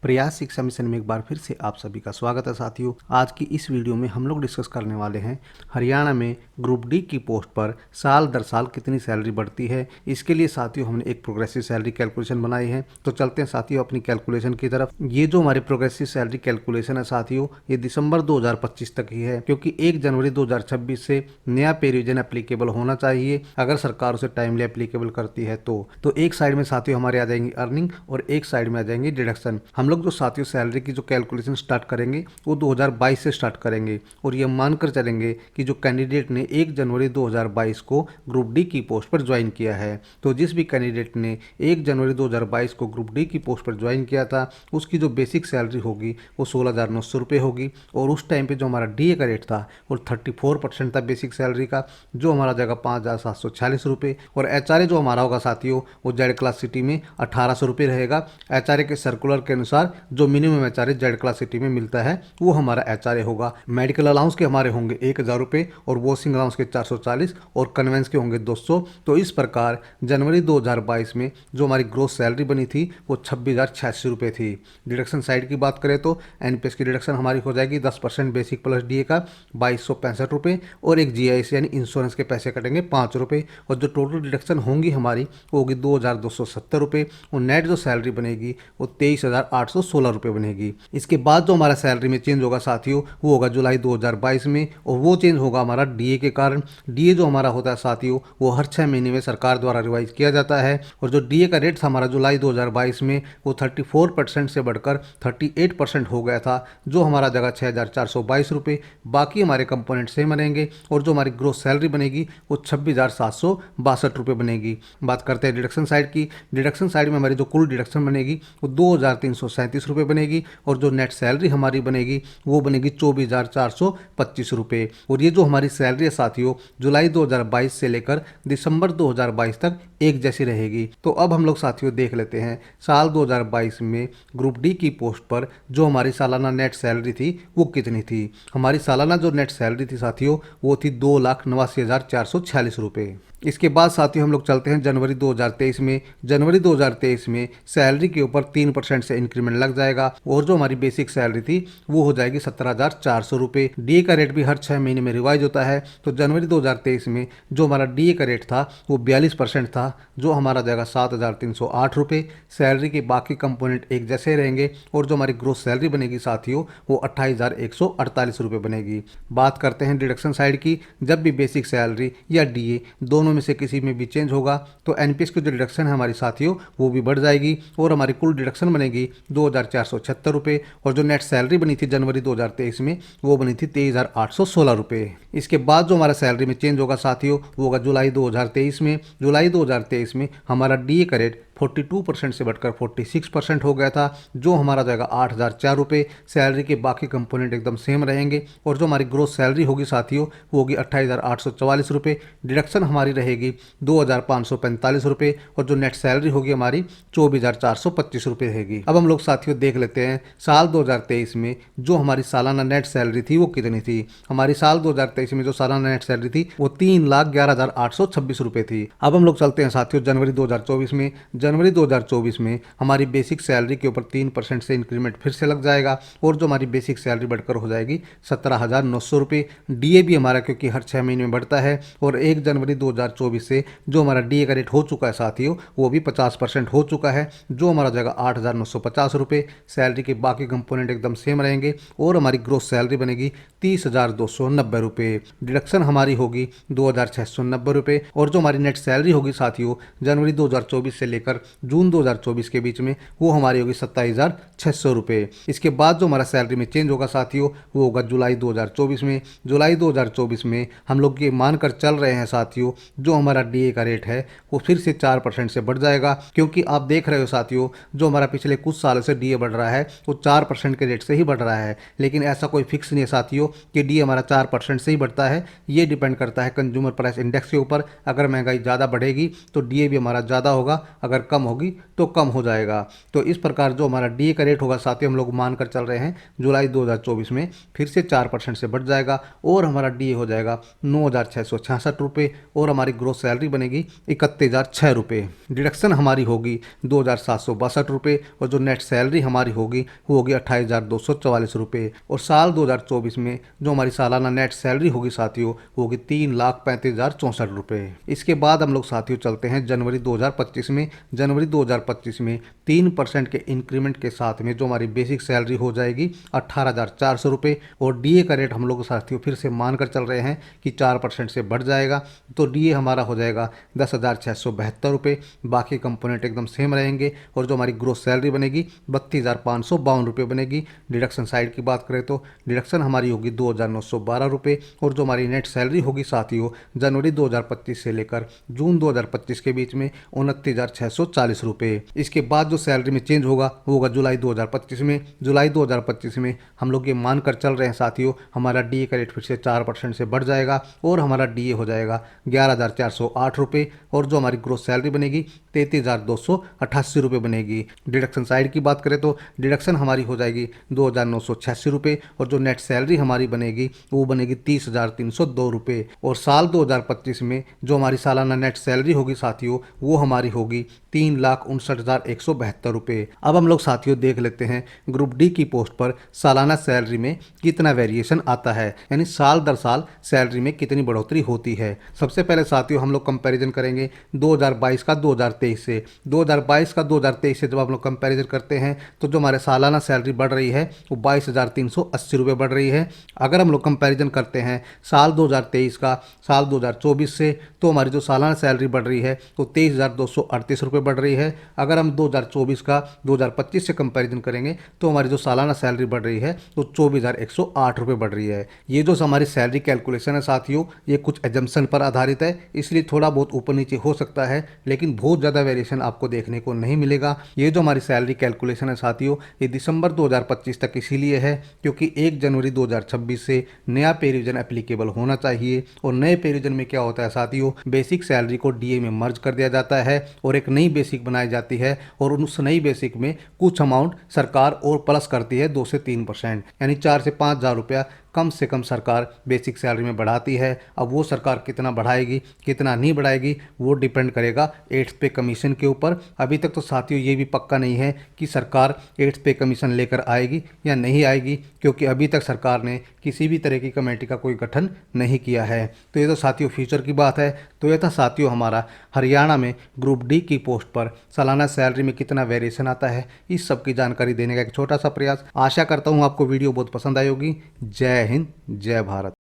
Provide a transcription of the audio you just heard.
प्रयास शिक्षा मिशन में एक बार फिर से आप सभी का स्वागत है साथियों। आज की इस वीडियो में हम लोग डिस्कस करने वाले हैं हरियाणा में ग्रुप डी की पोस्ट पर साल दर साल कितनी सैलरी बढ़ती है। इसके लिए साथियों हमने एक प्रोग्रेसिव सैलरी कैलकुलेशन बनाई है। तो चलते हैं साथियों अपनी कैलकुलेशन की तरफ। ये जो हमारी प्रोग्रेसिव सैलरी कैलकुलेशन है साथियों, ये दिसंबर 2025 तक ही है, क्योंकि 1 जनवरी 2026 से नया पे रिवीजन एप्लीकेबल होना चाहिए। अगर सरकार उसे टाइमली एप्लीकेबल करती है तो एक साइड में साथियों हमारे आ जाएंगी अर्निंग और एक साइड में आ जाएंगे डिडक्शन। हम लोग जो साथियों सैलरी की जो कैलकुलेशन स्टार्ट करेंगे वो 2022 से स्टार्ट करेंगे और ये मानकर चलेंगे कि जो कैंडिडेट ने 1 जनवरी 2022 को ग्रुप डी की पोस्ट पर ज्वाइन किया है, तो जिस भी कैंडिडेट ने 1 जनवरी 2022 को ग्रुप डी की पोस्ट पर ज्वाइन किया था उसकी जो बेसिक सैलरी होगी वो 16,900 रुपये होगी। और उस टाइम पे जो हमारा डीए का रेट था वो 34% था बेसिक सैलरी का, जो हमारा जगह 5,746 रुपये। और एचआरए जो हमारा होगा साथियों वो जेड क्लास सिटी में 1,800 रुपये रहेगा। एचआरए के सर्कुलर के अनुसार जो minimum HRA Z class city में मिलता है वो हमारा एचआरए होगा। मेडिकल अलाउंस के हमारे होंगे 1,000 रुपये और वॉशिंग अलाउंस के 440 और कन्वेंस के होंगे 200। तो इस प्रकार जनवरी 2022 में जो हमारी ग्रोस सैलरी बनी थी वो 26,086 रुपये थी। डिडक्शन साइड की बात करें तो एनपीएस की डिडक्शन हमारी हो जाएगी 10% बेसिक प्लस डीए का 2,265 रुपये और एक जीआईएस यानी इंश्योरेंस के पैसे कटेंगे 5 रुपये। और जो टोटल डिडक्शन होंगी हमारी वो होगी 2,270 रुपये और नेट जो सैलरी बनेगी वो 23,816 रुपये बनेगी। इसके बाद जो हमारा सैलरी में चेंज होगा साथियों वो होगा जुलाई 2022 में, और वो चेंज होगा हमारा डीए के कारण। डीए जो हमारा होता है साथियों वो हर 6 महीने में सरकार द्वारा रिवाइज किया जाता है। और जो डीए का रेट था हमारा जुलाई 2022 में वो 34% से बढ़कर 38% हो गया था, जो हमारा जगह 6,422 रुपये। बाकी हमारे कंपोनेंट सेम बनेंगे और जो हमारी ग्रोस सैलरी बनेगी वो 26,762 रुपये बनेगी। बात करते हैं डिडक्शन साइड की। डिडक्शन साइड में हमारी जो कुल डिडक्शन बनेगी वो 2,337 रुपये बनेगी और जो नेट सैलरी हमारी बनेगी वो बनेगी 24,425 रुपये। और ये जो हमारी सैलरी है साथियों जुलाई 2022 से लेकर दिसंबर 2022 तक एक जैसी रहेगी। तो अब हम लोग साथियों देख लेते हैं साल 2022 में ग्रुप डी की पोस्ट पर जो हमारी सालाना नेट सैलरी थी वो कितनी थी। हमारी सालाना जो नेट सैलरी थी साथियों वो थी 2,89,446 रुपये। इसके बाद साथियों हम लोग चलते हैं जनवरी 2023 में। जनवरी 2023 में सैलरी के ऊपर 3% से इंक्रीमेंट लग जाएगा और जो हमारी बेसिक सैलरी थी वो हो जाएगी 17,400 रुपये। डीए का रेट भी हर 6 महीने में रिवाइज होता है। तो जनवरी 2023 में जो हमारा डीए का रेट था वो 42% था, जो हमारा जाएगा 7,308 रुपये। सैलरी के बाकी कंपोनेंट एक जैसे रहेंगे और जो हमारी ग्रोस सैलरी बनेगी साथियों वो 28,148 रुपये बनेगी। बात करते हैं डिडक्शन साइड की। जब भी बेसिक सैलरी या डीए दोनों में से किसी में भी चेंज होगा तो एनपीएस की जो डिडक्शन है हमारी साथियों वो भी बढ़ जाएगी और हमारी कुल डिडक्शन बनेगी 2,476 रुपये। और जो नेट सैलरी बनी थी जनवरी 2023 में वो बनी थी 23,816 रुपये। इसके बाद जो हमारा सैलरी में चेंज होगा साथियों वो होगा जुलाई 2023 में। जुलाई 2023 में हमारा डीए का रेट 42% से बढ़कर 46% हो गया था, जो हमारा जाएगा 8,004 रुपये। सैलरी के बाकी कंपोनेंट एकदम सेम रहेंगे और जो हमारी ग्रोस सैलरी होगी साथियों वो होगी 28,844 रुपये। डिडक्शन हमारी रहेगी 2,545 रुपये और जो नेट सैलरी होगी हमारी 24,425 रुपये रहेगी। अब हम लोग साथियों देख लेते हैं साल 2023 में जो हमारी सालाना नेट सैलरी थी वो कितनी थी। हमारी साल 2023 में जो सालाना नेट सैलरी थी वो 3,11,826 रुपये थी। अब हम लोग चलते हैं साथियों जनवरी 2024 में। जनवरी 2024 में हमारी बेसिक सैलरी के ऊपर 3% से इंक्रीमेंट फिर से लग जाएगा और जो हमारी बेसिक सैलरी बढ़कर हो जाएगी 17,900 रुपये। डीए भी हमारा क्योंकि हर 6 महीने में बढ़ता है और 1 जनवरी 2024 से जो हमारा डीए का रेट हो चुका है साथियों वो भी 50% हो चुका है, जो हमारा जाएगा 8,950 रुपये। सैलरी के बाकी कंपोनेंट एकदम सेम रहेंगे और हमारी ग्रोस सैलरी बनेगी 30,290 रुपये। डिडक्शन हमारी होगी 2,690 रुपये और जो हमारी नेट सैलरी होगी साथियों जनवरी 2024 से लेकर जून 2024 के बीच में वो हमारी होगी 27,600 रुपये। इसके बाद जो हमारा सैलरी में चेंज होगा साथियों वो होगा जुलाई 2024 में। जुलाई 2024 में हम लोग ये मानकर चल रहे हैं साथियों जो हमारा डीए का रेट है वो फिर से 4% से बढ़ जाएगा, क्योंकि आप देख रहे हो साथियों जो हमारा पिछले कुछ सालों से डीए बढ़ रहा है वो 4% के रेट से ही बढ़ रहा है। लेकिन ऐसा कोई फिक्स नहीं है साथियों कि डीए हमारा 4% से ही बढ़ता है। ये डिपेंड करता है कंज्यूमर प्राइस इंडेक्स के ऊपर। अगर महंगाई ज़्यादा बढ़ेगी तो डीए भी हमारा ज़्यादा होगा, अगर कम होगी तो कम हो जाएगा। तो इस प्रकार जो हमारा डीए का रेट होगा साथियों, हम लोग मानकर चल रहे हैं जुलाई 2024 में फिर से 4% से बढ़ जाएगा और हमारा डीए हो जाएगा 9,666 रुपये और हमारी ग्रोस सैलरी बनेगी 31,006 रुपये। डिडक्शन हमारी होगी 2,762 रुपये और जो नेट सैलरी हमारी होगी वो होगी 28,244 रुपये। और साल 2024 में जो हमारी सालाना नेट सैलरी होगी साथियों वो होगी 3,35,064 रुपये। इसके बाद हम लोग साथियों चलते हैं जनवरी 2025 में। जनवरी 2025 में 3% के इंक्रीमेंट के साथ में जो हमारी बेसिक सैलरी हो जाएगी 18,400 रुपये और डीए का रेट हम लोग साथियों फिर से मानकर चल रहे हैं कि 4% से बढ़ जाएगा, तो डीए हमारा हो जाएगा 10,672 रुपये। बाकी कंपोनेंट एकदम सेम रहेंगे और जो हमारी ग्रोस सैलरी बनेगी 32,552 रुपये बनेगी। डिडक्शन साइड की बात करें तो डिडक्शन हमारी होगी 2,912 रुपये और जो हमारी नेट सैलरी होगी साथियों जनवरी 2025 से लेकर जून 2025 के बीच में 29,640 रुपये। इसके बाद जो सैलरी में चेंज होगा वो होगा जुलाई 2025 में। जुलाई 2025 में हम लोग ये मानकर चल रहे हैं साथियों हमारा डीए का रेट फिर से 4% से बढ़ जाएगा और हमारा डीए हो जाएगा 11,408 रुपये और जो हमारी ग्रोस सैलरी बनेगी 33,288 रुपये बनेगी। डिडक्शन साइड की बात करें तो डिडक्शन हमारी हो जाएगी 2,986 रुपये और जो नेट सैलरी हमारी बनेगी वो बनेगी 30,302 रुपये। और साल 2025 में जो हमारी सालाना नेट सैलरी होगी साथियों वो हमारी होगी 3,59,172 रुपये। अब हम लोग साथियों देख लेते हैं ग्रुप डी की पोस्ट पर सालाना सैलरी में कितना वेरिएशन आता है, यानी साल दर साल सैलरी में कितनी बढ़ोतरी होती है। सबसे पहले साथियों हम लोग कंपैरिजन करेंगे 2022 का 2023 से। 2022 का 2023 से जब हम लोग कंपैरिजन करते हैं तो जो हमारे सालाना सैलरी बढ़ रही है वो 22,380 रुपये बढ़ रही है। अगर हम लोग कंपैरिजन करते हैं साल 2023 का साल 2024 से तो हमारी जो सालाना सैलरी बढ़ रही है तो 23,238 रुपये बढ़ रही है। अगर हम 2024 का 2025 से कंपैरिजन करेंगे तो हमारी जो सालाना सैलरी बढ़ रही है तो 24,108 रुपये बढ़ रही है। ये जो हमारी सैलरी कैलकुलेशन है साथियों ये कुछ एजम्पशन पर आधारित है, इसलिए थोड़ा बहुत ऊपर नीचे हो सकता है लेकिन बहुत ज़्यादा वेरिएशन आपको देखने को नहीं मिलेगा। ये जो हमारी सैलरी कैलकुलेशन है साथियों ये दिसंबर 2025 तक इसीलिए है क्योंकि 1 जनवरी 2026 से नया पे रिवीजन एप्लीकेबल होना चाहिए। और नए पे रिवीजन में क्या होता है साथियों, बेसिक सैलरी को डीए में मर्ज कर दिया जाता है और एक नई बेसिक बनाई जाती है और उस नई बेसिक में कुछ अमाउंट सरकार और प्लस करती है 2 से 3%, यानी 4 से 5,000 रुपया कम से कम सरकार बेसिक सैलरी में बढ़ाती है। अब वो सरकार कितना बढ़ाएगी कितना नहीं बढ़ाएगी वो डिपेंड करेगा 8th पे कमीशन के ऊपर। अभी तक तो साथियों ये भी पक्का नहीं है कि सरकार 8th पे कमीशन लेकर आएगी या नहीं आएगी क्योंकि अभी तक सरकार ने किसी भी तरह की कमेटी का कोई गठन नहीं किया है। तो ये तो साथियों फ्यूचर की बात है। तो ये था साथियों हमारा हरियाणा में ग्रुप डी की पोस्ट पर सालाना सैलरी में कितना वेरिएशन आता है, इस सब की जानकारी देने का एक छोटा सा प्रयास। आशा करता हूँ आपको वीडियो बहुत पसंद आई होगी। जय हिंद, जय भारत।